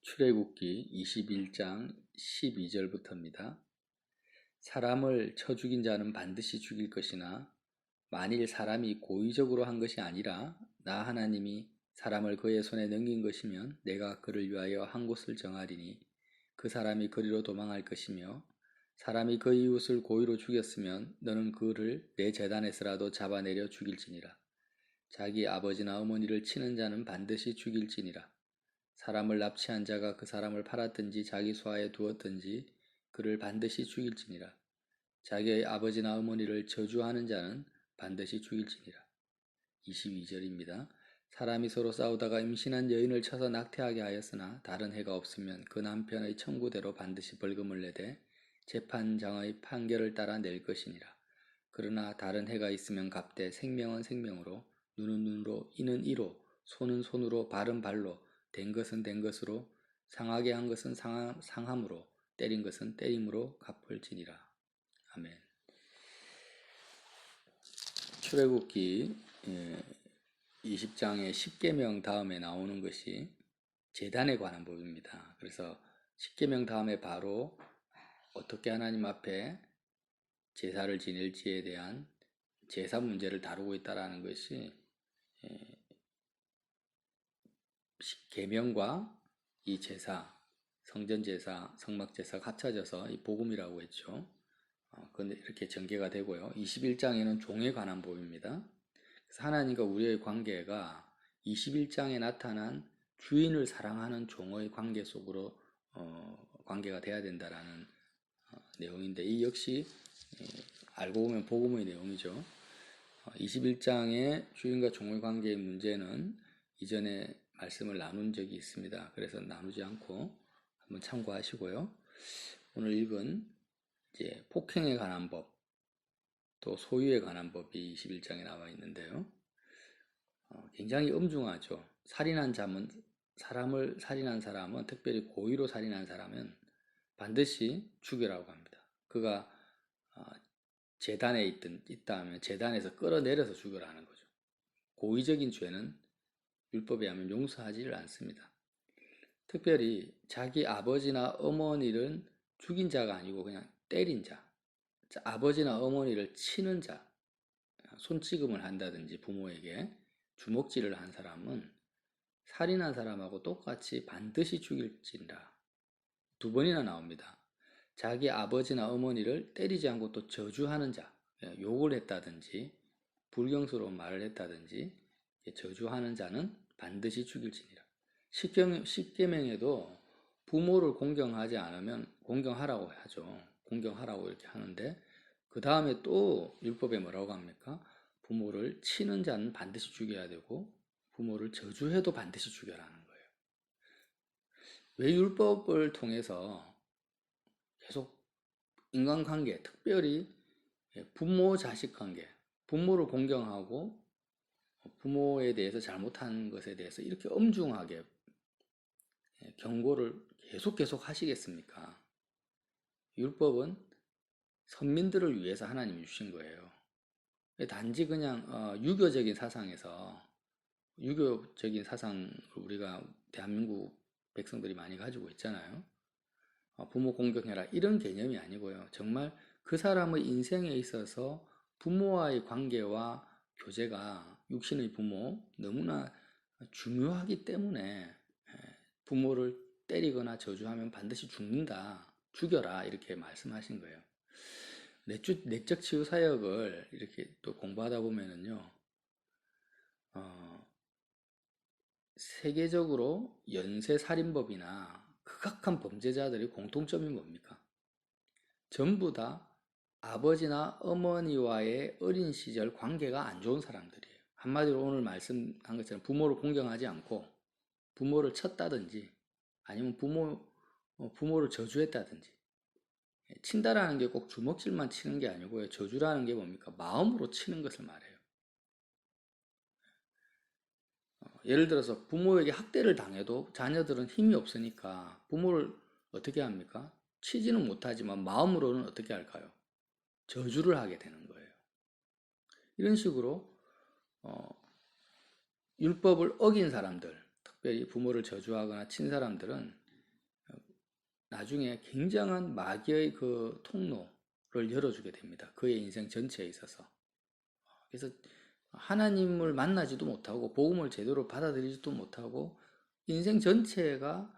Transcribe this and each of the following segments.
출애굽기 21장 12절부터입니다. 사람을 쳐 죽인 자는 반드시 죽일 것이나 만일 사람이 고의적으로 한 것이 아니라 나 하나님이 사람을 그의 손에 넘긴 것이면 내가 그를 위하여 한 곳을 정하리니 그 사람이 그리로 도망할 것이며 사람이 그 이웃을 고의로 죽였으면 너는 그를 내 제단에서라도 잡아내려 죽일지니라. 자기 아버지나 어머니를 치는 자는 반드시 죽일지니라. 사람을 납치한 자가 그 사람을 팔았든지 자기 소하에 두었든지 그를 반드시 죽일지니라. 자기의 아버지나 어머니를 저주하는 자는 반드시 죽일지니라. 22절입니다. 사람이 서로 싸우다가 임신한 여인을 쳐서 낙태하게 하였으나 다른 해가 없으면 그 남편의 청구대로 반드시 벌금을 내되 재판장의 판결을 따라 낼 것이니라. 그러나 다른 해가 있으면 갚되 생명은 생명으로, 눈은 눈으로, 이는 이로, 손은 손으로, 발은 발로, 된 것은 된 것으로, 상하게 한 것은 상함으로, 때린 것은 때림으로 갚을지니라. 아멘. 출애굽기 20장의 10계명 다음에 나오는 것이 제단에 관한 법입니다. 그래서 10계명 다음에 바로 어떻게 하나님 앞에 제사를 지낼지에 대한 제사 문제를 다루고 있다는 것이 계명과 이 제사, 성전제사, 성막제사가 합쳐져서 이 복음이라고 했죠. 그런데 이렇게 전개가 되고요. 21장에는 종에 관한 법입니다. 그래서 하나님과 우리의 관계가 21장에 나타난 주인을 사랑하는 종의 관계 속으로 관계가 돼야 된다라는 내용인데, 이 역시 알고 보면 복음의 내용이죠. 21장의 주인과 종의 관계의 문제는 이전에 말씀을 나눈 적이 있습니다. 그래서 나누지 않고 한번 참고하시고요. 오늘 읽은 이제 폭행에 관한 법, 또 소유에 관한 법이 21장에 나와 있는데요. 굉장히 엄중하죠. 사람을 살인한 사람은, 특별히 고의로 살인한 사람은 반드시 죽여라고 합니다. 그가 재단에 있다면 재단에서 끌어내려서 죽여라는 거죠. 고의적인 죄는 율법에 하면 용서하지를 않습니다. 특별히 자기 아버지나 어머니를 죽인 자가 아니고 그냥 때린 자, 아버지나 어머니를 치는 자, 손찌검을 한다든지 부모에게 주먹질을 한 사람은 살인한 사람하고 똑같이 반드시 죽일지니라. 두 번이나 나옵니다. 자기 아버지나 어머니를 때리지 않고 또 저주하는 자, 욕을 했다든지 불경스러운 말을 했다든지 저주하는 자는 반드시 죽일지니라. 십계명에도 부모를 공경하지 않으면 공경하라고 하죠. 공경하라고 이렇게 하는데, 그 다음에 또 율법에 뭐라고 합니까? 부모를 치는 자는 반드시 죽여야 되고 부모를 저주해도 반드시 죽여라는 거예요. 왜 율법을 통해서 계속 인간관계, 특별히 부모 자식 관계, 부모를 공경하고 부모에 대해서 잘못한 것에 대해서 이렇게 엄중하게 경고를 계속 하시겠습니까? 율법은 선민들을 위해서 하나님이 주신 거예요. 단지 그냥 유교적인 사상을 우리가 대한민국 백성들이 많이 가지고 있잖아요. 부모 공경해라 이런 개념이 아니고요. 정말 그 사람의 인생에 있어서 부모와의 관계와 교제가, 육신의 부모 너무나 중요하기 때문에 부모를 때리거나 저주하면 반드시 죽는다, 죽여라 이렇게 말씀하신 거예요. 내적 치유 사역을 이렇게 또 공부하다 보면은요, 세계적으로 연쇄살인법이나 극악한 범죄자들의 공통점이 뭡니까? 전부 다 아버지나 어머니와의 어린 시절 관계가 안 좋은 사람들이에요. 한마디로 오늘 말씀한 것처럼 부모를 공경하지 않고 부모를 쳤다든지 아니면 부모를 저주했다든지. 친다라는 게 꼭 주먹질만 치는 게 아니고요. 저주라는 게 뭡니까? 마음으로 치는 것을 말해요. 예를 들어서 부모에게 학대를 당해도 자녀들은 힘이 없으니까 부모를 어떻게 합니까? 치지는 못하지만 마음으로는 어떻게 할까요? 저주를 하게 되는 거예요. 이런 식으로 율법을 어긴 사람들, 특별히 부모를 저주하거나 친 사람들은 나중에 굉장한 마귀의 그 통로를 열어주게 됩니다. 그의 인생 전체에 있어서. 그래서 하나님을 만나지도 못하고 복음을 제대로 받아들이지도 못하고 인생 전체가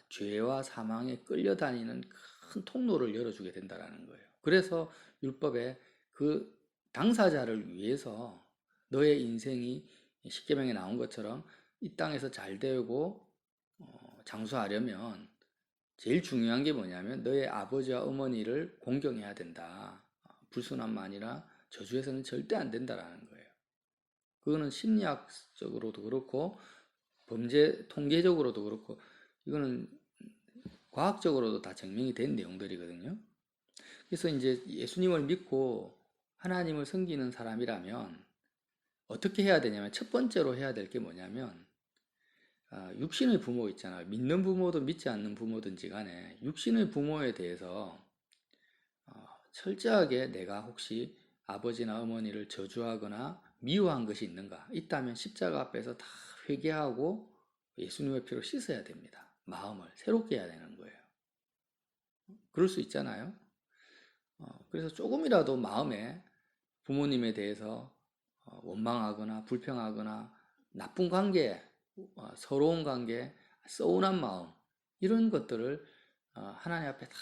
죄와 사망에 끌려다니는 큰 통로를 열어주게 된다는 거예요. 그래서 율법에 그 당사자를 위해서 너의 인생이 십계명에 나온 것처럼 이 땅에서 잘 되고 장수하려면 제일 중요한 게 뭐냐면 너의 아버지와 어머니를 공경해야 된다. 불순함만이라 저주해서는 절대 안 된다라는 거예요. 그거는 심리학적으로도 그렇고 범죄 통계적으로도 그렇고 이거는 과학적으로도 다 증명이 된 내용들이거든요. 그래서 이제 예수님을 믿고 하나님을 섬기는 사람이라면 어떻게 해야 되냐면 첫 번째로 해야 될 게 뭐냐면 육신의 부모 있잖아요. 믿는 부모든 믿지 않는 부모든지 간에 육신의 부모에 대해서 철저하게 내가 혹시 아버지나 어머니를 저주하거나 미워한 것이 있는가? 있다면 십자가 앞에서 다 회개하고 예수님의 피로 씻어야 됩니다. 마음을 새롭게 해야 되는 거예요. 그럴 수 있잖아요. 그래서 조금이라도 마음에 부모님에 대해서 원망하거나 불평하거나 나쁜 관계, 서러운 관계, 서운한 마음 이런 것들을 하나님 앞에 다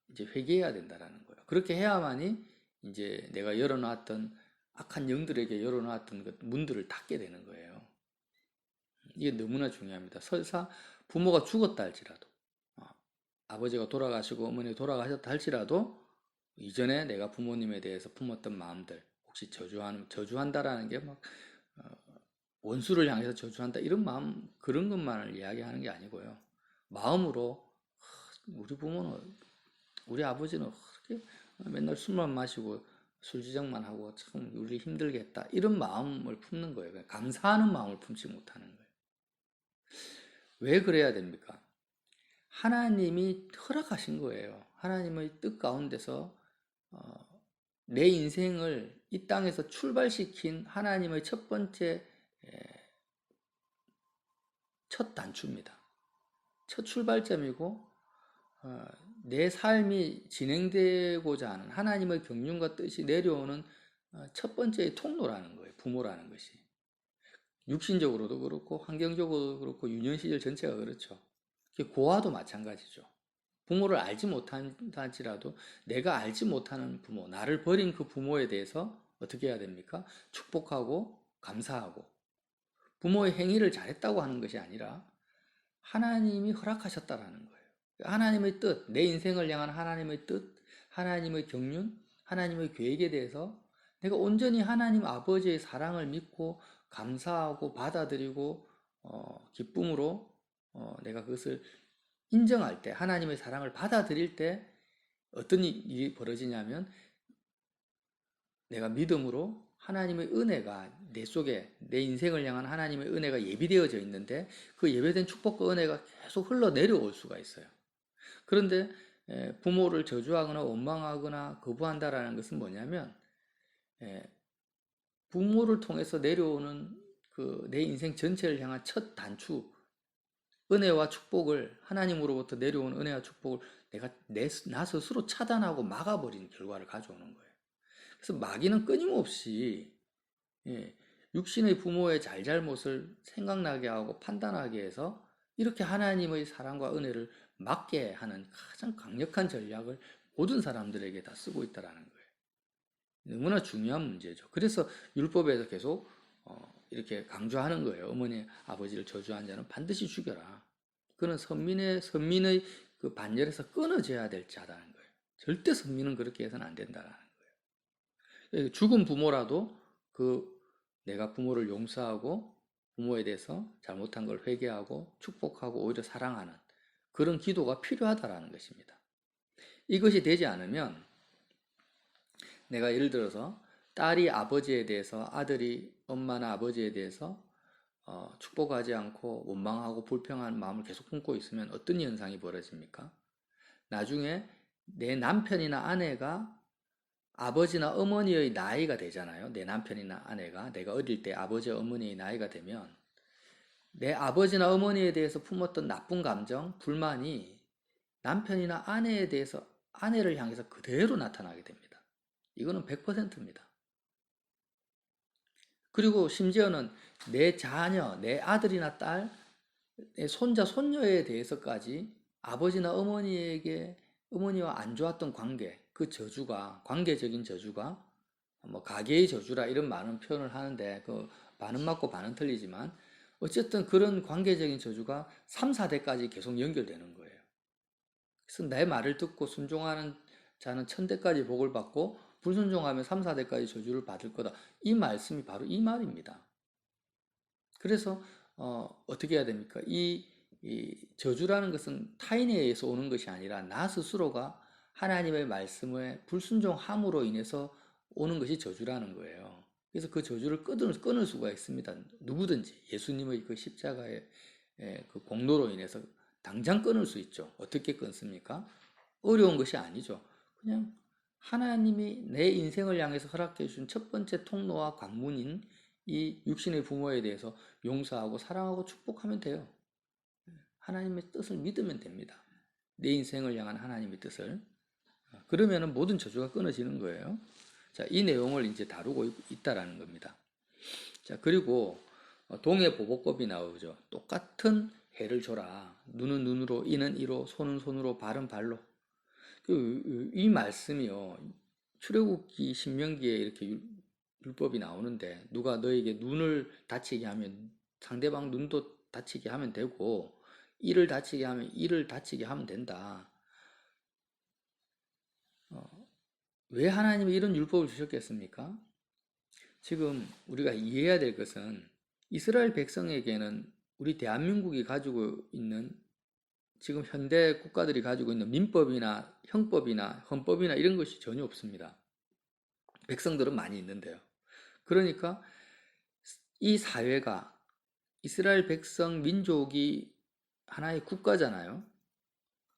이제 회개해야 된다라는 거예요. 그렇게 해야만이 이제 내가 열어놨던 악한 영들에게 열어놨던 그 문들을 닫게 되는 거예요. 이게 너무나 중요합니다. 설사 부모가 죽었다 할지라도 아버지가 돌아가시고 어머니가 돌아가셨다 할지라도 이전에 내가 부모님에 대해서 품었던 마음들 혹시 저주한다라는 게 막 원수를 향해서 저주한다 이런 마음 그런 것만을 이야기하는 게 아니고요. 마음으로 우리 부모는 우리 아버지는 그렇게 맨날 술만 마시고 술지정만 하고 참 우리 힘들게 했다 이런 마음을 품는 거예요. 감사하는 마음을 품지 못하는 거예요. 왜 그래야 됩니까? 하나님이 허락하신 거예요. 하나님의 뜻 가운데서 내 인생을 이 땅에서 출발시킨 하나님의 첫 번째 첫 단추입니다. 첫 출발점이고 내 삶이 진행되고자 하는 하나님의 경륜과 뜻이 내려오는 첫 번째 통로라는 거예요. 부모라는 것이. 육신적으로도 그렇고 환경적으로도 그렇고 유년 시절 전체가 그렇죠. 고아도 마찬가지죠. 부모를 알지 못한지라도 내가 알지 못하는 부모, 나를 버린 그 부모에 대해서 어떻게 해야 됩니까? 축복하고 감사하고 부모의 행위를 잘했다고 하는 것이 아니라 하나님이 허락하셨다라는 거예요. 하나님의 뜻, 내 인생을 향한 하나님의 뜻, 하나님의 경륜, 하나님의 계획에 대해서 내가 온전히 하나님 아버지의 사랑을 믿고 감사하고 받아들이고 기쁨으로 내가 그것을 인정할 때 하나님의 사랑을 받아들일 때 어떤 일이 벌어지냐면 내가 믿음으로 하나님의 은혜가 내 속에 내 인생을 향한 하나님의 은혜가 예비되어져 있는데 그 예배된 축복과 은혜가 계속 흘러내려올 수가 있어요. 그런데 부모를 저주하거나 원망하거나 거부한다라는 것은 뭐냐면 부모를 통해서 내려오는 그 내 인생 전체를 향한 첫 단추 은혜와 축복을 하나님으로부터 내려오는 은혜와 축복을 내가 나 스스로 차단하고 막아버린 결과를 가져오는 거예요. 그래서 마귀는 끊임없이 육신의 부모의 잘잘못을 생각나게 하고 판단하게 해서 이렇게 하나님의 사랑과 은혜를 막게 하는 가장 강력한 전략을 모든 사람들에게 다 쓰고 있다는 거예요. 너무나 중요한 문제죠. 그래서 율법에서 계속 이렇게 강조하는 거예요. 어머니, 아버지를 저주한 자는 반드시 죽여라. 그는 선민의 그 반열에서 끊어져야 될 자라는 거예요. 절대 선민은 그렇게 해서는 안 된다는 거예요. 죽은 부모라도 내가 부모를 용서하고 부모에 대해서 잘못한 걸 회개하고 축복하고 오히려 사랑하는 그런 기도가 필요하다라는 것입니다. 이것이 되지 않으면 내가 예를 들어서 딸이 아버지에 대해서 아들이 엄마나 아버지에 대해서 축복하지 않고 원망하고 불평하는 마음을 계속 품고 있으면 어떤 현상이 벌어집니까? 나중에 내 남편이나 아내가 아버지나 어머니의 나이가 되잖아요. 내 남편이나 아내가 내가 어릴 때 아버지와 어머니의 나이가 되면 내 아버지나 어머니에 대해서 품었던 나쁜 감정, 불만이 남편이나 아내에 대해서 아내를 향해서 그대로 나타나게 됩니다. 이거는 100%입니다. 그리고 심지어는 내 자녀, 내 아들이나 딸, 내 손자, 손녀에 대해서까지 아버지나 어머니와 안 좋았던 관계, 그 저주가, 관계적인 저주가, 뭐, 가계의 저주라 이런 많은 표현을 하는데, 그, 반은 맞고 반은 틀리지만, 어쨌든 그런 관계적인 저주가 3, 4대까지 계속 연결되는 거예요. 그래서 내 말을 듣고 순종하는 자는 천대까지 복을 받고, 불순종하면 3, 4대까지 저주를 받을 거다. 이 말씀이 바로 이 말입니다. 그래서 어떻게 해야 됩니까? 이 저주라는 것은 타인에 의해서 오는 것이 아니라 나 스스로가 하나님의 말씀에 불순종함으로 인해서 오는 것이 저주라는 거예요. 그래서 그 저주를 끊을 수가 있습니다. 누구든지 예수님의 그 십자가의 그 공로로 인해서 당장 끊을 수 있죠. 어떻게 끊습니까? 어려운 것이 아니죠. 그냥 하나님이 내 인생을 향해서 허락해 주신 첫 번째 통로와 관문인 이 육신의 부모에 대해서 용서하고 사랑하고 축복하면 돼요. 하나님의 뜻을 믿으면 됩니다. 내 인생을 향한 하나님의 뜻을. 그러면 모든 저주가 끊어지는 거예요. 자, 이 내용을 이제 다루고 있다라는 겁니다. 자, 그리고 동해 보복법이 나오죠. 똑같은 해를 줘라. 눈은 눈으로, 이는 이로, 손은 손으로, 발은 발로. 이 말씀이요. 출애굽기 신명기에 이렇게 율법이 나오는데 누가 너에게 눈을 다치게 하면 상대방 눈도 다치게 하면 되고 이를 다치게 하면 이를 다치게 하면 된다. 왜 하나님이 이런 율법을 주셨겠습니까? 지금 우리가 이해해야 될 것은 이스라엘 백성에게는 우리 대한민국이 가지고 있는 지금 현대 국가들이 가지고 있는 민법이나 형법이나 헌법이나 이런 것이 전혀 없습니다. 백성들은 많이 있는데요. 그러니까 이 사회가 이스라엘 백성 민족이 하나의 국가잖아요.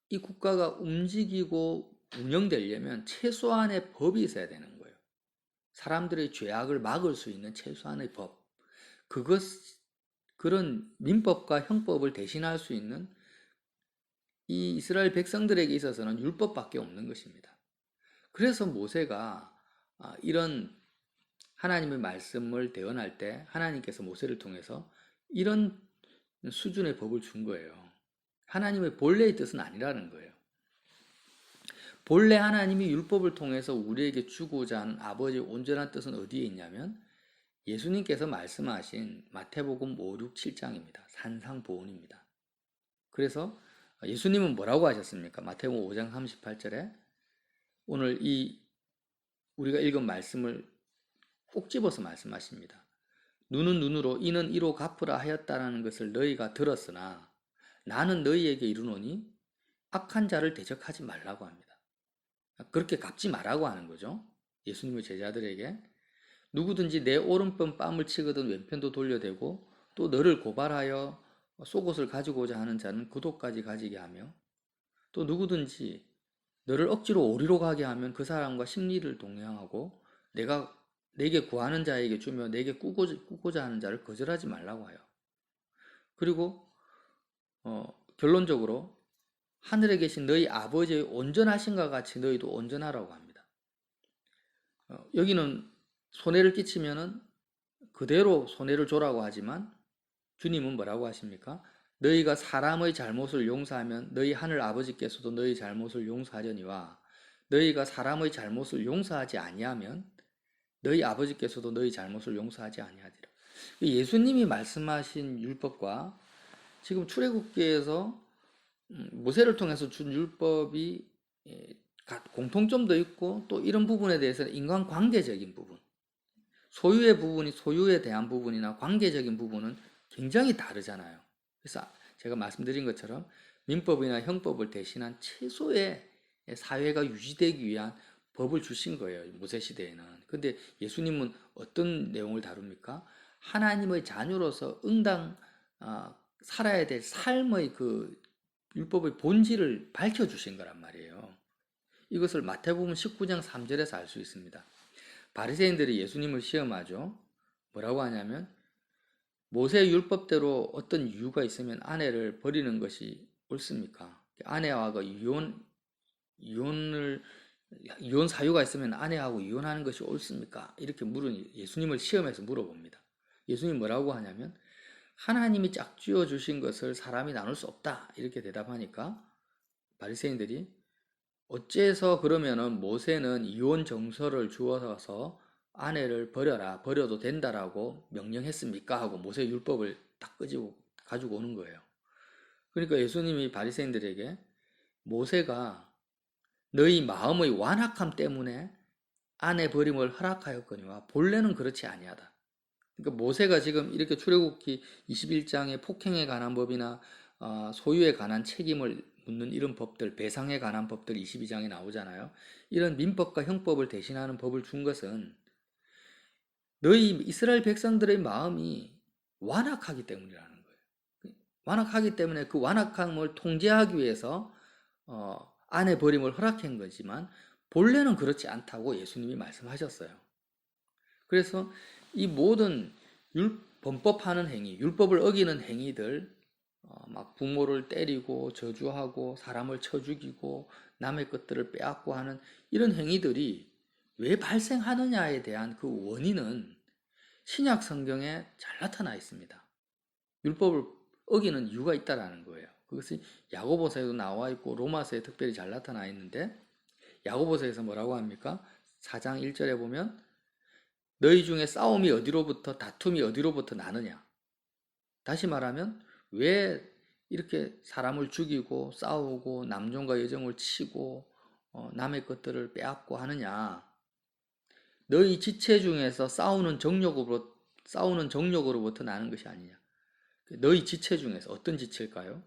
이 국가가 움직이고 운영되려면 최소한의 법이 있어야 되는 거예요. 사람들의 죄악을 막을 수 있는 최소한의 법. 그런 민법과 형법을 대신할 수 있는 이 이스라엘 백성들에게 있어서는 율법밖에 없는 것입니다. 그래서 모세가 이런 하나님의 말씀을 대언할 때 하나님께서 모세를 통해서 이런 수준의 법을 준 거예요. 하나님의 본래의 뜻은 아니라는 거예요. 본래 하나님이 율법을 통해서 우리에게 주고자 하는 아버지의 온전한 뜻은 어디에 있냐면 예수님께서 말씀하신 마태복음 5, 6, 7장입니다. 산상보훈입니다. 그래서 예수님은 뭐라고 하셨습니까? 마태복음 5장 38절에 오늘 이 우리가 읽은 말씀을 꼭 집어서 말씀하십니다. 눈은 눈으로 이는 이로 갚으라 하였다라는 것을 너희가 들었으나 나는 너희에게 이르노니 악한 자를 대적하지 말라고 합니다. 그렇게 갚지 말라고 하는 거죠. 예수님의 제자들에게 누구든지 내 오른편 뺨을 치거든 왼편도 돌려대고 또 너를 고발하여 속옷을 가지고자 하는 자는 그도까지 가지게 하며 또 누구든지 너를 억지로 오리로 가게 하면 그 사람과 심리를 동행하고 내게 구하는 자에게 주며 내게 꾸고자 하는 자를 거절하지 말라고 하여. 그리고 결론적으로 하늘에 계신 너희 아버지의 온전하신가 같이 너희도 온전하라고 합니다. 여기는 손해를 끼치면은 그대로 손해를 줘라고 하지만 주님은 뭐라고 하십니까? 너희가 사람의 잘못을 용서하면 너희 하늘 아버지께서도 너희 잘못을 용서하려니와 너희가 사람의 잘못을 용서하지 아니하면 너희 아버지께서도 너희 잘못을 용서하지 아니하리라. 예수님이 말씀하신 율법과 지금 출애굽기에서 모세를 통해서 준 율법이 공통점도 있고 또 이런 부분에 대해서는 인간관계적인 부분, 소유의 부분이 소유에 대한 부분이나 관계적인 부분은 굉장히 다르잖아요. 그래서 제가 말씀드린 것처럼 민법이나 형법을 대신한 최소의 사회가 유지되기 위한 법을 주신 거예요. 모세 시대에는. 근데 예수님은 어떤 내용을 다룹니까? 하나님의 자녀로서 응당 살아야 될 삶의 그 율법의 본질을 밝혀주신 거란 말이에요. 이것을 마태복음 19장 3절에서 알 수 있습니다. 바리새인들이 예수님을 시험하죠. 뭐라고 하냐면 모세 율법대로 어떤 이유가 있으면 아내를 버리는 것이 옳습니까? 아내와 이혼 사유가 있으면 아내하고 이혼하는 것이 옳습니까? 이렇게 예수님을 시험해서 물어봅니다. 예수님 뭐라고 하냐면 하나님이 짝지어 주신 것을 사람이 나눌 수 없다. 이렇게 대답하니까 바리새인들이 어째서 그러면은 모세는 이혼 정서를 주어서 아내를 버려도 된다라고 명령했습니까? 하고 모세 율법을 딱 끄집어 가지고 오는 거예요. 그러니까 예수님이 바리새인들에게 모세가 너희 마음의 완악함 때문에 아내 버림을 허락하였거니와 본래는 그렇지 아니하다. 그러니까 모세가 지금 이렇게 출애굽기 21장에 폭행에 관한 법이나 소유에 관한 책임을 묻는 이런 법들, 배상에 관한 법들 22장에 나오잖아요. 이런 민법과 형법을 대신하는 법을 준 것은 너희 이스라엘 백성들의 마음이 완악하기 때문이라는 거예요. 완악하기 때문에 그 완악함을 통제하기 위해서 아내 버림을 허락한 거지만 본래는 그렇지 않다고 예수님이 말씀하셨어요. 그래서 이 모든 범법하는 행위, 율법을 어기는 행위들, 막 부모를 때리고 저주하고 사람을 쳐 죽이고 남의 것들을 빼앗고 하는 이런 행위들이 왜 발생하느냐에 대한 그 원인은 신약 성경에 잘 나타나 있습니다. 율법을 어기는 이유가 있다라는 거예요. 그것이 야고보서에도 나와 있고 로마서에 특별히 잘 나타나 있는데 야고보서에서 뭐라고 합니까? 4장 1절에 보면 너희 중에 싸움이 어디로부터 다툼이 어디로부터 나느냐? 다시 말하면 왜 이렇게 사람을 죽이고 싸우고 남종과 여종을 치고 남의 것들을 빼앗고 하느냐? 너희 지체 중에서 싸우는 정욕으로부터 나는 것이 아니냐? 너희 지체 중에서 어떤 지체일까요?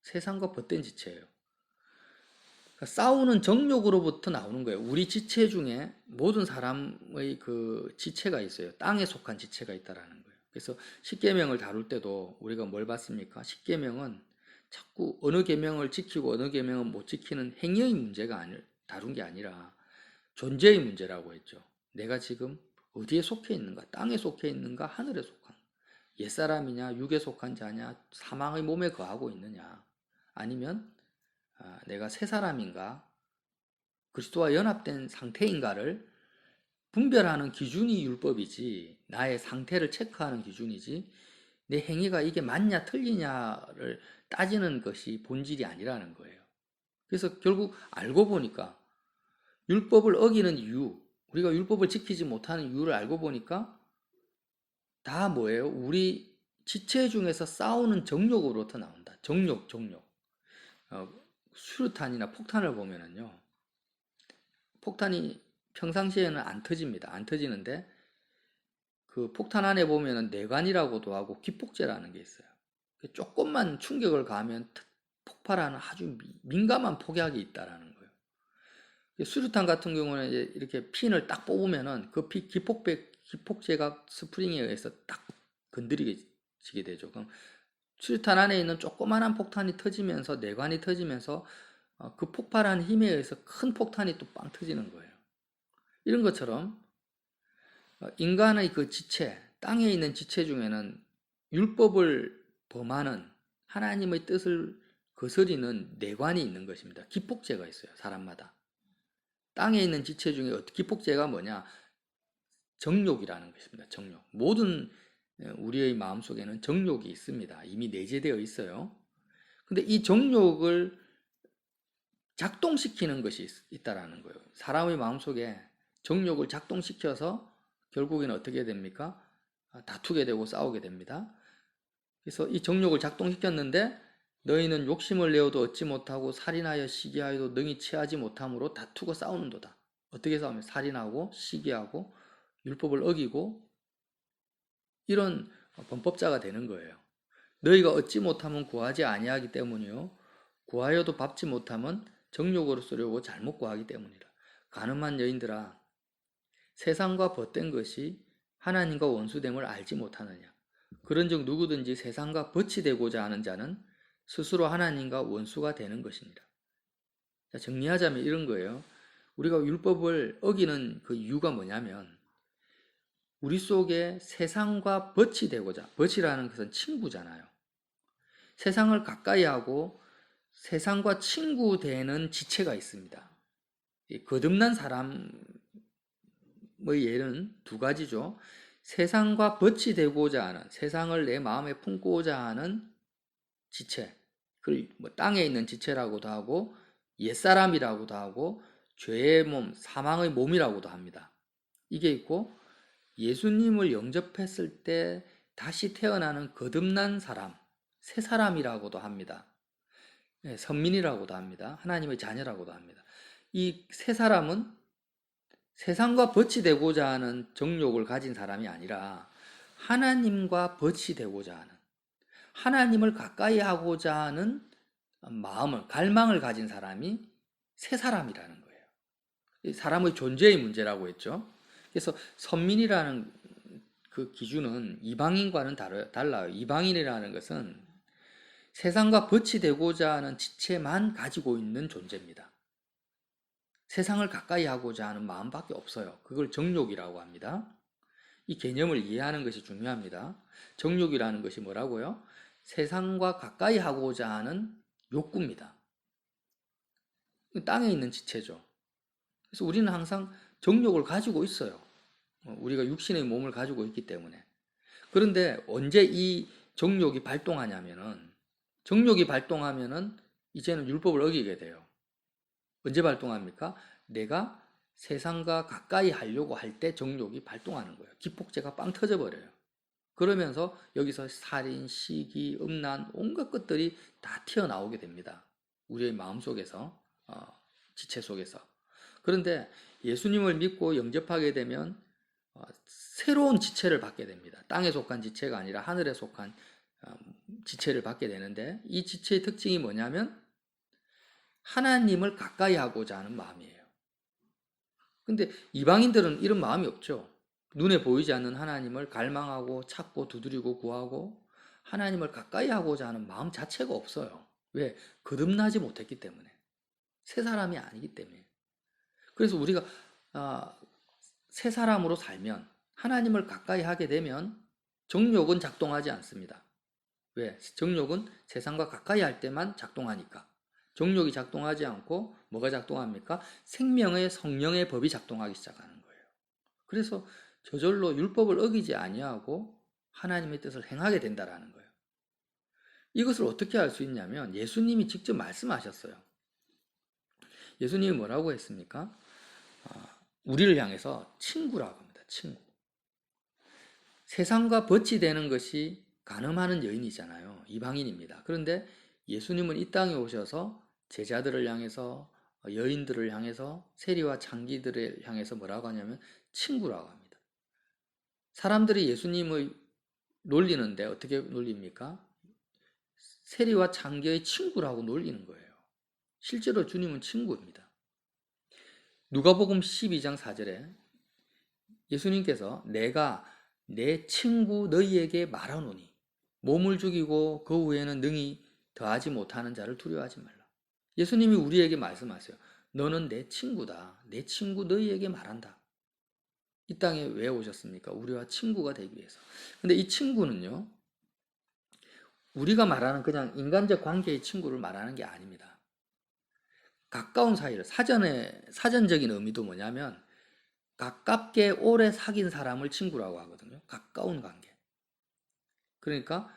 세상과 벗된 지체예요. 그러니까 싸우는 정욕으로부터 나오는 거예요. 우리 지체 중에 모든 사람의 그 지체가 있어요. 땅에 속한 지체가 있다라는 거예요. 그래서 십계명을 다룰 때도 우리가 뭘 봤습니까? 십계명은 자꾸 어느 계명을 지키고 어느 계명은 못 지키는 행위의 문제가 다룬 게 아니라 존재의 문제라고 했죠. 내가 지금 어디에 속해 있는가? 땅에 속해 있는가? 하늘에 속한 옛사람이냐? 육에 속한 자냐? 사망의 몸에 거하고 있느냐? 아니면 내가 새 사람인가? 그리스도와 연합된 상태인가를 분별하는 기준이 율법이지 나의 상태를 체크하는 기준이지 내 행위가 이게 맞냐 틀리냐를 따지는 것이 본질이 아니라는 거예요. 그래서 결국 알고 보니까 율법을 어기는 이유, 우리가 율법을 지키지 못하는 이유를 알고 보니까 다 뭐예요? 우리 지체 중에서 싸우는 정욕으로부터 나온다. 정욕. 수류탄이나 폭탄을 보면은요. 폭탄이 평상시에는 안 터집니다. 안 터지는데 그 폭탄 안에 보면은 내관이라고도 하고 기폭제라는 게 있어요. 조금만 충격을 가하면 폭발하는 아주 민감한 폭약이 있다라는 거예요. 수류탄 같은 경우는 이렇게 핀을 딱 뽑으면은 그 기폭제가 스프링에 의해서 딱 건드리게 되죠. 그럼 수류탄 안에 있는 조그만한 폭탄이 터지면서 내관이 터지면서 그 폭발한 힘에 의해서 큰 폭탄이 또 빵 터지는 거예요. 이런 것처럼 인간의 그 지체, 땅에 있는 지체 중에는 율법을 범하는 하나님의 뜻을 거스리는 내관이 있는 것입니다. 기폭제가 있어요. 사람마다. 땅에 있는 지체 중에 기폭제가 뭐냐? 정욕이라는 것입니다. 정욕. 모든 우리의 마음속에는 정욕이 있습니다. 이미 내재되어 있어요. 근데 이 정욕을 작동시키는 것이 있다라는 거예요. 사람의 마음속에 정욕을 작동시켜서 결국에는 어떻게 됩니까? 다투게 되고 싸우게 됩니다. 그래서 이 정욕을 작동시켰는데 너희는 욕심을 내어도 얻지 못하고 살인하여 시기하여도 능히 취하지 못함으로 다투고 싸우는도다. 어떻게 싸우면 살인하고 시기하고 율법을 어기고 이런 범법자가 되는 거예요. 너희가 얻지 못하면 구하지 아니하기 때문이요. 구하여도 받지 못하면 정욕으로 쓰려고 잘못 구하기 때문이라. 가늠한 여인들아, 세상과 벗된 것이 하나님과 원수됨을 알지 못하느냐. 그런즉 누구든지 세상과 벗이 되고자 하는 자는 스스로 하나님과 원수가 되는 것입니다. 자, 정리하자면 이런 거예요. 우리가 율법을 어기는 그 이유가 뭐냐면 우리 속에 세상과 벗이 되고자, 벗이라는 것은 친구잖아요. 세상을 가까이 하고 세상과 친구 되는 지체가 있습니다. 이 거듭난 사람의 예는 두 가지죠. 세상과 벗이 되고자 하는, 세상을 내 마음에 품고자 하는 지체, 그걸 뭐 땅에 있는 지체라고도 하고 옛사람이라고도 하고 죄의 몸, 사망의 몸이라고도 합니다. 이게 있고 예수님을 영접했을 때 다시 태어나는 거듭난 사람, 새 사람이라고도 합니다. 선민이라고도 합니다. 하나님의 자녀라고도 합니다. 이 새 사람은 세상과 벗이 되고자 하는 정욕을 가진 사람이 아니라 하나님과 벗이 되고자 하는, 하나님을 가까이 하고자 하는 마음을, 갈망을 가진 사람이 새 사람이라는 거예요. 사람의 존재의 문제라고 했죠. 그래서 선민이라는 그 기준은 이방인과는 달라요. 이방인이라는 것은 세상과 벗이 되고자 하는 지체만 가지고 있는 존재입니다. 세상을 가까이 하고자 하는 마음밖에 없어요. 그걸 정욕이라고 합니다. 이 개념을 이해하는 것이 중요합니다. 정욕이라는 것이 뭐라고요? 세상과 가까이 하고자 하는 욕구입니다. 땅에 있는 지체죠. 그래서 우리는 항상 정욕을 가지고 있어요. 우리가 육신의 몸을 가지고 있기 때문에. 그런데 언제 이 정욕이 발동하냐면은, 정욕이 발동하면은 이제는 율법을 어기게 돼요. 언제 발동합니까? 내가 세상과 가까이 하려고 할 때 정욕이 발동하는 거예요. 기폭제가 빵 터져버려요. 그러면서 여기서 살인, 시기, 음란, 온갖 것들이 다 튀어나오게 됩니다. 우리의 마음속에서, 지체 속에서. 그런데 예수님을 믿고 영접하게 되면 새로운 지체를 받게 됩니다. 땅에 속한 지체가 아니라 하늘에 속한 지체를 받게 되는데, 이 지체의 특징이 뭐냐면 하나님을 가까이 하고자 하는 마음이에요. 근데 이방인들은 이런 마음이 없죠. 눈에 보이지 않는 하나님을 갈망하고 찾고 두드리고 구하고 하나님을 가까이 하고자 하는 마음 자체가 없어요. 왜? 거듭나지 못했기 때문에. 새 사람이 아니기 때문에. 그래서 우리가 새 사람으로 살면, 하나님을 가까이 하게 되면 정욕은 작동하지 않습니다. 왜? 정욕은 세상과 가까이 할 때만 작동하니까. 정욕이 작동하지 않고 뭐가 작동합니까? 생명의 성령의 법이 작동하기 시작하는 거예요. 그래서 저절로 율법을 어기지 아니하고 하나님의 뜻을 행하게 된다라는 거예요. 이것을 어떻게 알 수 있냐면 예수님이 직접 말씀하셨어요. 예수님이 뭐라고 했습니까? 우리를 향해서 친구라고 합니다. 친구. 세상과 벗이 되는 것이 간음하는 여인이잖아요. 이방인입니다. 그런데 예수님은 이 땅에 오셔서 제자들을 향해서, 여인들을 향해서, 세리와 창기들을 향해서 뭐라고 하냐면 친구라고 합니다. 사람들이 예수님을 놀리는데 어떻게 놀립니까? 세리와 창기의 친구라고 놀리는 거예요. 실제로 주님은 친구입니다. 누가복음 12장 4절에 예수님께서 내가 내 친구 너희에게 말하노니 몸을 죽이고 그 후에는 능히 더하지 못하는 자를 두려워하지 말라. 예수님이 우리에게 말씀하세요. 너는 내 친구다. 내 친구 너희에게 말한다. 이 땅에 왜 오셨습니까? 우리와 친구가 되기 위해서. 근데 이 친구는요, 우리가 말하는 그냥 인간적 관계의 친구를 말하는 게 아닙니다. 가까운 사이를, 사전적인 의미도 뭐냐면 가깝게 오래 사귄 사람을 친구라고 하거든요. 가까운 관계. 그러니까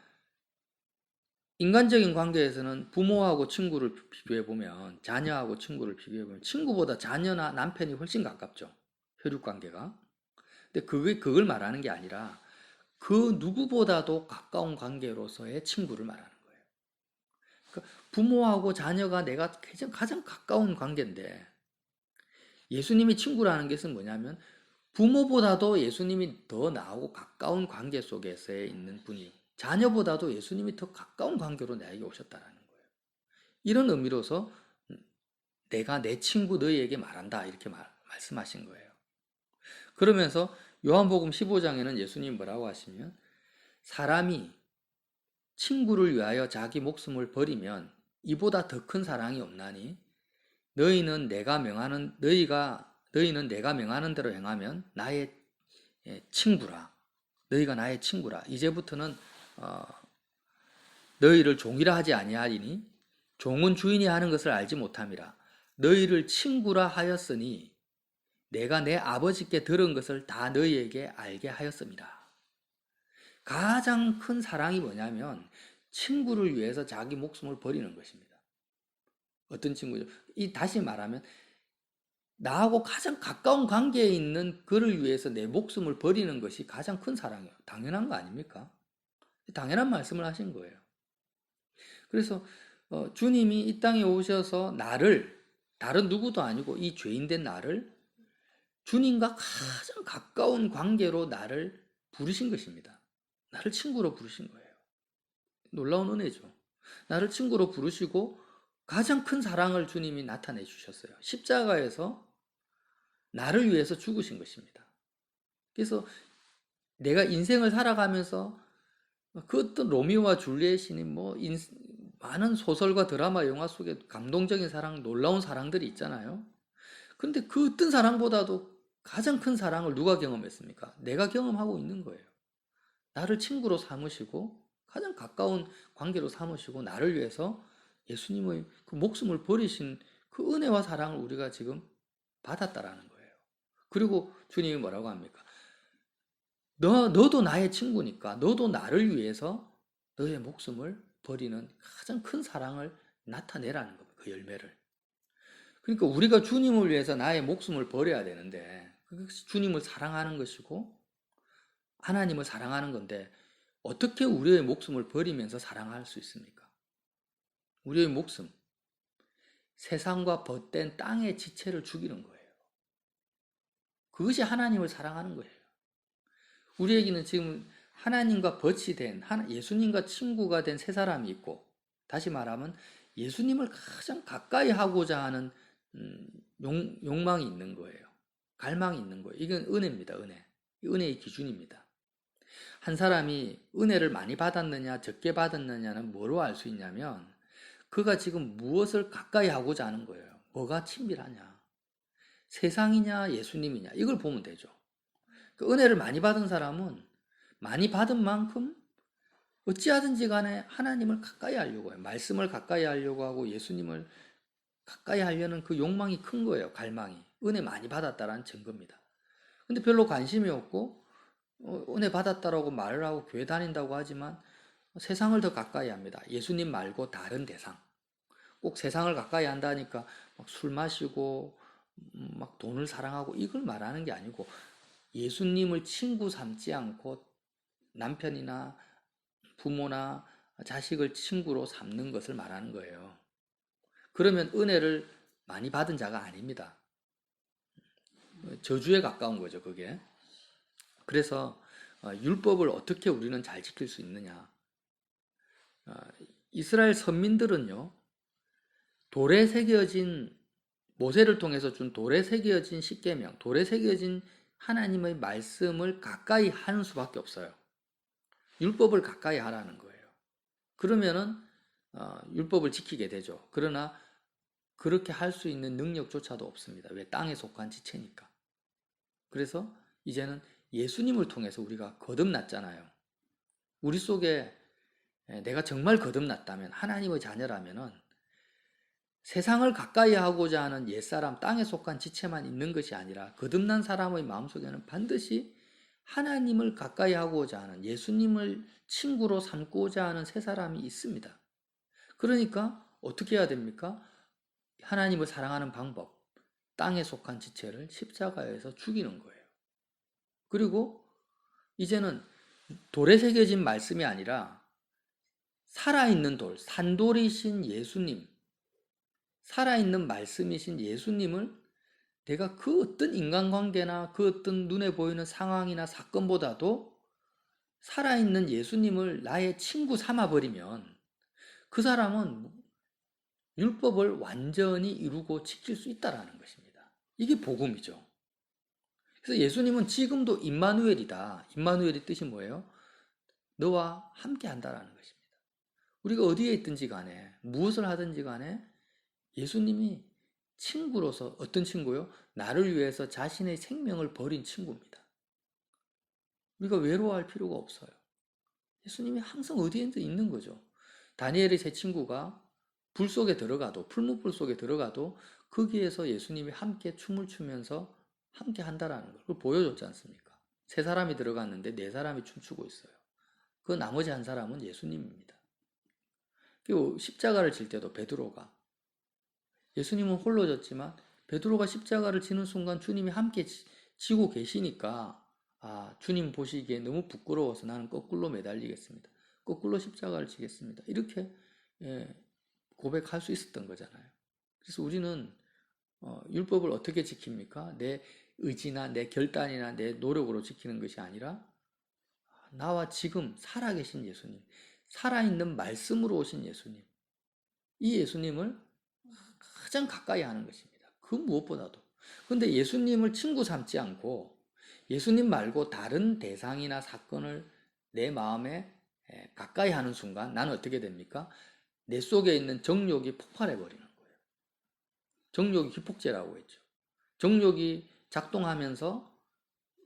인간적인 관계에서는 부모하고 친구를 비교해보면, 자녀하고 친구를 비교해보면 친구보다 자녀나 남편이 훨씬 가깝죠. 혈육 관계가. 근데 그걸 말하는 게 아니라 그 누구보다도 가까운 관계로서의 친구를 말하는 거예요. 그러니까 부모하고 자녀가 내가 가장 가까운 관계인데, 예수님이 친구라는 것은 뭐냐면 부모보다도 예수님이 더 나하고 가까운 관계 속에서 있는 분이, 자녀보다도 예수님이 더 가까운 관계로 나에게 오셨다는 거예요. 이런 의미로서 내가 내 친구 너희에게 말한다 이렇게 말씀하신 거예요. 그러면서 요한복음 15장에는 예수님 뭐라고 하시면 사람이 친구를 위하여 자기 목숨을 버리면 이보다 더 큰 사랑이 없나니 너희는 내가 명하는 대로 행하면 나의 친구라. 너희가 나의 친구라. 이제부터는 너희를 종이라 하지 아니하리니 종은 주인이 하는 것을 알지 못함이라. 너희를 친구라 하였으니 내가 내 아버지께 들은 것을 다 너희에게 알게 하였습니다. 가장 큰 사랑이 뭐냐면 친구를 위해서 자기 목숨을 버리는 것입니다. 어떤 친구죠? 다시 말하면 나하고 가장 가까운 관계에 있는 그를 위해서 내 목숨을 버리는 것이 가장 큰 사랑이에요. 당연한 거 아닙니까? 당연한 말씀을 하신 거예요. 그래서 주님이 이 땅에 오셔서 나를, 다른 누구도 아니고 이 죄인된 나를 주님과 가장 가까운 관계로 나를 부르신 것입니다. 나를 친구로 부르신 거예요. 놀라운 은혜죠. 나를 친구로 부르시고 가장 큰 사랑을 주님이 나타내 주셨어요. 십자가에서 나를 위해서 죽으신 것입니다. 그래서 내가 인생을 살아가면서 그 어떤 로미오와 줄리엣이니 많은 소설과 드라마, 영화 속에 감동적인 사랑, 놀라운 사랑들이 있잖아요. 근데 그 어떤 사랑보다도 가장 큰 사랑을 누가 경험했습니까? 내가 경험하고 있는 거예요. 나를 친구로 삼으시고 가장 가까운 관계로 삼으시고 나를 위해서 예수님의 그 목숨을 버리신 그 은혜와 사랑을 우리가 지금 받았다라는 거예요. 그리고 주님이 뭐라고 합니까? 너도 나의 친구니까 너도 나를 위해서 너의 목숨을 버리는 가장 큰 사랑을 나타내라는 겁니다. 그 열매를. 그러니까 우리가 주님을 위해서 나의 목숨을 버려야 되는데 그것이 주님을 사랑하는 것이고 하나님을 사랑하는 건데 어떻게 우리의 목숨을 버리면서 사랑할 수 있습니까? 우리의 목숨, 세상과 벗된 땅의 지체를 죽이는 거예요. 그것이 하나님을 사랑하는 거예요. 우리에게는 지금 하나님과 벗이 된, 예수님과 친구가 된 세 사람이 있고, 다시 말하면 예수님을 가장 가까이 하고자 하는 욕망이 있는 거예요. 갈망이 있는 거예요. 이건 은혜입니다. 은혜. 은혜의 기준입니다. 한 사람이 은혜를 많이 받았느냐 적게 받았느냐는 뭐로 알 수 있냐면 그가 지금 무엇을 가까이 하고자 하는 거예요. 뭐가 친밀하냐. 세상이냐 예수님이냐 이걸 보면 되죠. 그 은혜를 많이 받은 사람은 많이 받은 만큼 어찌하든지 간에 하나님을 가까이 하려고 해요. 말씀을 가까이 하려고 하고 예수님을 가까이 하려는 그 욕망이 큰 거예요. 갈망이. 은혜 많이 받았다라는 증거입니다. 근데 별로 관심이 없고 은혜 받았다라고 말을 하고 교회 다닌다고 하지만 세상을 더 가까이 합니다. 예수님 말고 다른 대상. 꼭 세상을 가까이 한다니까 막 술 마시고 막 돈을 사랑하고 이걸 말하는 게 아니고 예수님을 친구 삼지 않고 남편이나 부모나 자식을 친구로 삼는 것을 말하는 거예요. 그러면 은혜를 많이 받은 자가 아닙니다. 저주에 가까운 거죠, 그게. 그래서 율법을 어떻게 우리는 잘 지킬 수 있느냐. 이스라엘 선민들은요, 돌에 새겨진 모세를 통해서 준 돌에 새겨진 십계명, 돌에 새겨진 하나님의 말씀을 가까이 하는 수밖에 없어요. 율법을 가까이 하라는 거예요. 그러면은 율법을 지키게 되죠. 그러나 그렇게 할 수 있는 능력조차도 없습니다. 왜? 땅에 속한 지체니까. 그래서 이제는 예수님을 통해서 우리가 거듭났잖아요. 우리 속에 내가 정말 거듭났다면 하나님의 자녀라면은 세상을 가까이 하고자 하는 옛사람, 땅에 속한 지체만 있는 것이 아니라 거듭난 사람의 마음속에는 반드시 하나님을 가까이 하고자 하는 예수님을 친구로 삼고자 하는 새 사람이 있습니다. 그러니까 어떻게 해야 됩니까? 하나님을 사랑하는 방법, 땅에 속한 지체를 십자가에서 죽이는 거예요. 그리고 이제는 돌에 새겨진 말씀이 아니라 살아있는 돌, 산돌이신 예수님, 살아있는 말씀이신 예수님을 내가 그 어떤 인간관계나 그 어떤 눈에 보이는 상황이나 사건보다도 살아있는 예수님을 나의 친구 삼아버리면 그 사람은 율법을 완전히 이루고 지킬 수 있다는 것입니다. 이게 복음이죠. 그래서 예수님은 지금도 임마누엘이다. 임마누엘의 뜻이 뭐예요? 너와 함께 한다라는 것입니다. 우리가 어디에 있든지 간에 무엇을 하든지 간에 예수님이 친구로서 어떤 친구요? 나를 위해서 자신의 생명을 버린 친구입니다. 우리가 외로워할 필요가 없어요. 예수님이 항상 어디에든 있는 거죠. 다니엘의 세 친구가 불 속에 들어가도, 풀무불 속에 들어가도 거기에서 예수님이 함께 춤을 추면서 함께 한다라는 걸 보여줬지 않습니까? 세 사람이 들어갔는데 네 사람이 춤추고 있어요. 그 나머지 한 사람은 예수님입니다. 그리고 십자가를 질 때도 베드로가, 예수님은 홀로 졌지만 베드로가 십자가를 지는 순간 주님이 함께 지고 계시니까 주님 보시기에 너무 부끄러워서 나는 거꾸로 매달리겠습니다. 거꾸로 십자가를 지겠습니다. 이렇게 고백할 수 있었던 거잖아요. 그래서 우리는 율법을 어떻게 지킵니까? 내 의지나 내 결단이나 내 노력으로 지키는 것이 아니라 나와 지금 살아계신 예수님, 살아있는 말씀으로 오신 예수님, 이 예수님을 가장 가까이 하는 것입니다. 그 무엇보다도. 근데 예수님을 친구 삼지 않고 예수님 말고 다른 대상이나 사건을 내 마음에 가까이 하는 순간 나는 어떻게 됩니까? 내 속에 있는 정욕이 폭발해 버리는 거예요. 정욕이 기폭제라고 했죠. 정욕이 작동하면서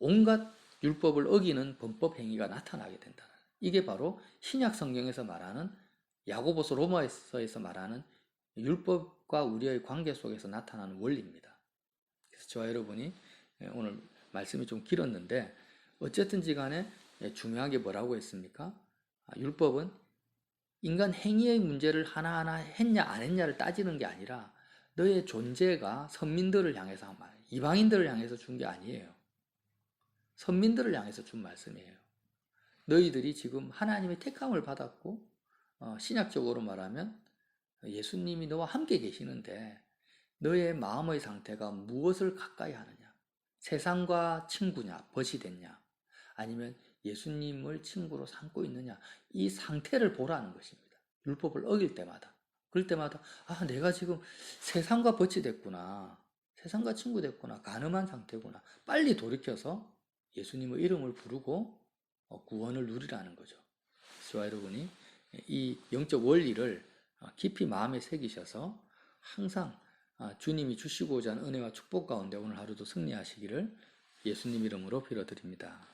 온갖 율법을 어기는 범법 행위가 나타나게 된다. 이게 바로 신약 성경에서 말하는, 야고보서 로마서에서 말하는 율법과 우리의 관계 속에서 나타나는 원리입니다. 그래서 저와 여러분이 오늘 말씀이 좀 길었는데 어쨌든지 간에 중요한 게 뭐라고 했습니까? 율법은 인간 행위의 문제를 하나하나 했냐 안 했냐를 따지는 게 아니라 너의 존재가 선민들을 향해서, 이방인들을 향해서 준 게 아니에요. 선민들을 향해서 준 말씀이에요. 너희들이 지금 하나님의 택함을 받았고 신약적으로 말하면 예수님이 너와 함께 계시는데 너의 마음의 상태가 무엇을 가까이 하느냐? 세상과 친구냐? 벗이 됐냐? 아니면 예수님을 친구로 삼고 있느냐? 이 상태를 보라는 것입니다. 율법을 어길 때마다. 그럴 때마다 내가 지금 세상과 벗이 됐구나. 세상과 친구 됐구나. 간음한 상태구나. 빨리 돌이켜서 예수님의 이름을 부르고 구원을 누리라는 거죠. 저와 여러분이 이 영적 원리를 깊이 마음에 새기셔서 항상 주님이 주시고자 하는 은혜와 축복 가운데 오늘 하루도 승리하시기를 예수님 이름으로 빌어드립니다.